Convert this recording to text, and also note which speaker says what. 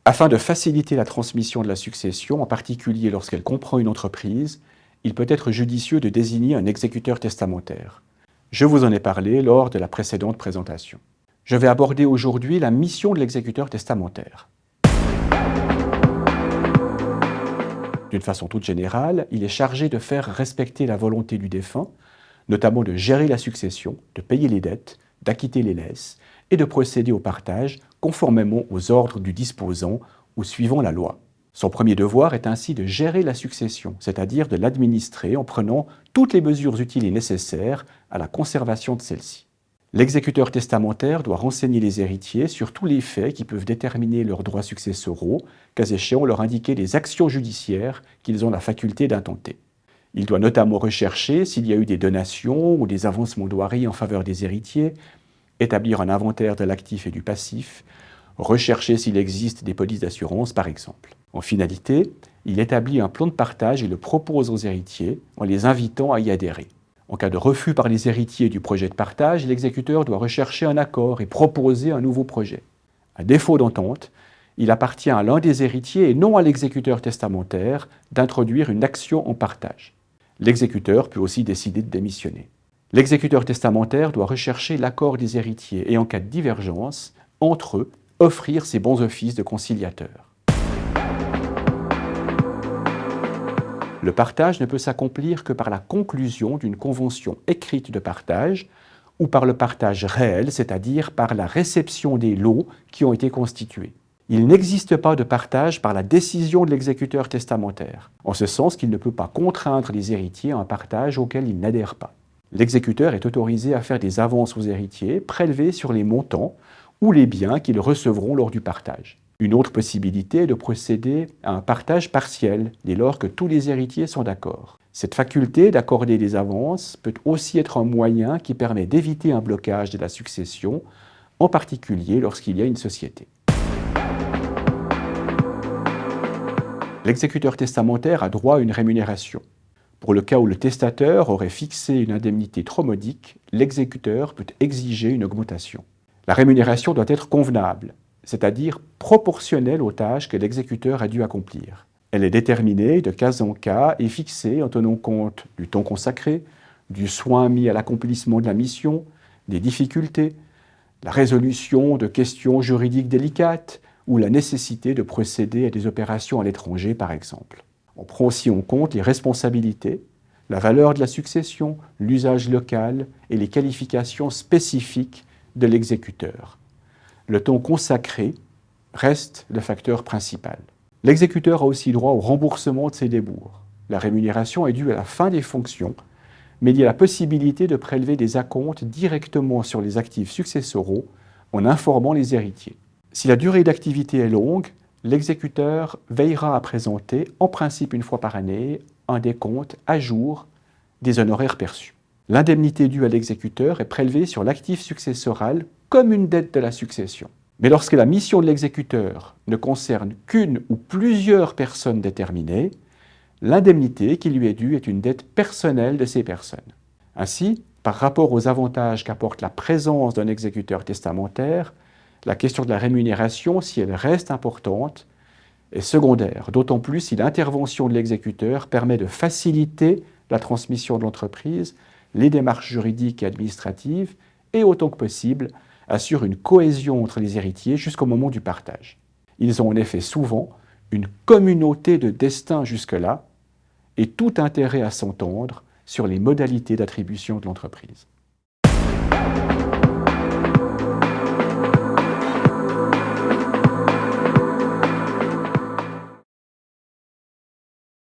Speaker 1: Afin de faciliter la transmission de la succession, en particulier lorsqu'elle comprend une entreprise, il peut être judicieux de désigner un exécuteur testamentaire. Je vous en ai parlé lors de la précédente présentation. Je vais aborder aujourd'hui la mission de l'exécuteur testamentaire. D'une façon toute générale, il est chargé de faire respecter la volonté du défunt, notamment de gérer la succession, de payer les dettes, d'acquitter les laisses et de procéder au partage conformément aux ordres du disposant ou suivant la loi. Son premier devoir est ainsi de gérer la succession, c'est-à-dire de l'administrer en prenant toutes les mesures utiles et nécessaires à la conservation de celle-ci. L'exécuteur testamentaire doit renseigner les héritiers sur tous les faits qui peuvent déterminer leurs droits successoraux, cas échéant leur indiquer les actions judiciaires qu'ils ont la faculté d'intenter. Il doit notamment rechercher s'il y a eu des donations ou des avances douaries en faveur des héritiers, établir un inventaire de l'actif et du passif, rechercher s'il existe des polices d'assurance par exemple. En finalité, il établit un plan de partage et le propose aux héritiers en les invitant à y adhérer. En cas de refus par les héritiers du projet de partage, l'exécuteur doit rechercher un accord et proposer un nouveau projet. À défaut d'entente, il appartient à l'un des héritiers et non à l'exécuteur testamentaire d'introduire une action en partage. L'exécuteur peut aussi décider de démissionner. L'exécuteur testamentaire doit rechercher l'accord des héritiers et en cas de divergence, entre eux, offrir ses bons offices de conciliateur. Le partage ne peut s'accomplir que par la conclusion d'une convention écrite de partage ou par le partage réel, c'est-à-dire par la réception des lots qui ont été constitués. Il n'existe pas de partage par la décision de l'exécuteur testamentaire, en ce sens qu'il ne peut pas contraindre les héritiers à un partage auquel ils n'adhèrent pas. L'exécuteur est autorisé à faire des avances aux héritiers prélevées sur les montants ou les biens qu'ils recevront lors du partage. Une autre possibilité est de procéder à un partage partiel, dès lors que tous les héritiers sont d'accord. Cette faculté d'accorder des avances peut aussi être un moyen qui permet d'éviter un blocage de la succession, en particulier lorsqu'il y a une société. L'exécuteur testamentaire a droit à une rémunération. Pour le cas où le testateur aurait fixé une indemnité trop modique, l'exécuteur peut exiger une augmentation. La rémunération doit être convenable, c'est-à-dire proportionnelle aux tâches que l'exécuteur a dû accomplir. Elle est déterminée de cas en cas et fixée en tenant compte du temps consacré, du soin mis à l'accomplissement de la mission, des difficultés, la résolution de questions juridiques délicates ou la nécessité de procéder à des opérations à l'étranger, par exemple. On prend aussi en compte les responsabilités, la valeur de la succession, l'usage local et les qualifications spécifiques de l'exécuteur. Le temps consacré reste le facteur principal. L'exécuteur a aussi droit au remboursement de ses débours. La rémunération est due à la fin des fonctions, mais il y a la possibilité de prélever des acomptes directement sur les actifs successoraux en informant les héritiers. Si la durée d'activité est longue, l'exécuteur veillera à présenter, en principe une fois par année, un décompte à jour des honoraires perçus. L'indemnité due à l'exécuteur est prélevée sur l'actif successoral comme une dette de la succession. Mais lorsque la mission de l'exécuteur ne concerne qu'une ou plusieurs personnes déterminées, l'indemnité qui lui est due est une dette personnelle de ces personnes. Ainsi, par rapport aux avantages qu'apporte la présence d'un exécuteur testamentaire, la question de la rémunération, si elle reste importante, est secondaire, d'autant plus si l'intervention de l'exécuteur permet de faciliter la transmission de l'entreprise, les démarches juridiques et administratives, et autant que possible, assure une cohésion entre les héritiers jusqu'au moment du partage. Ils ont en effet souvent une communauté de destin jusque-là, et tout intérêt à s'entendre sur les modalités d'attribution de l'entreprise.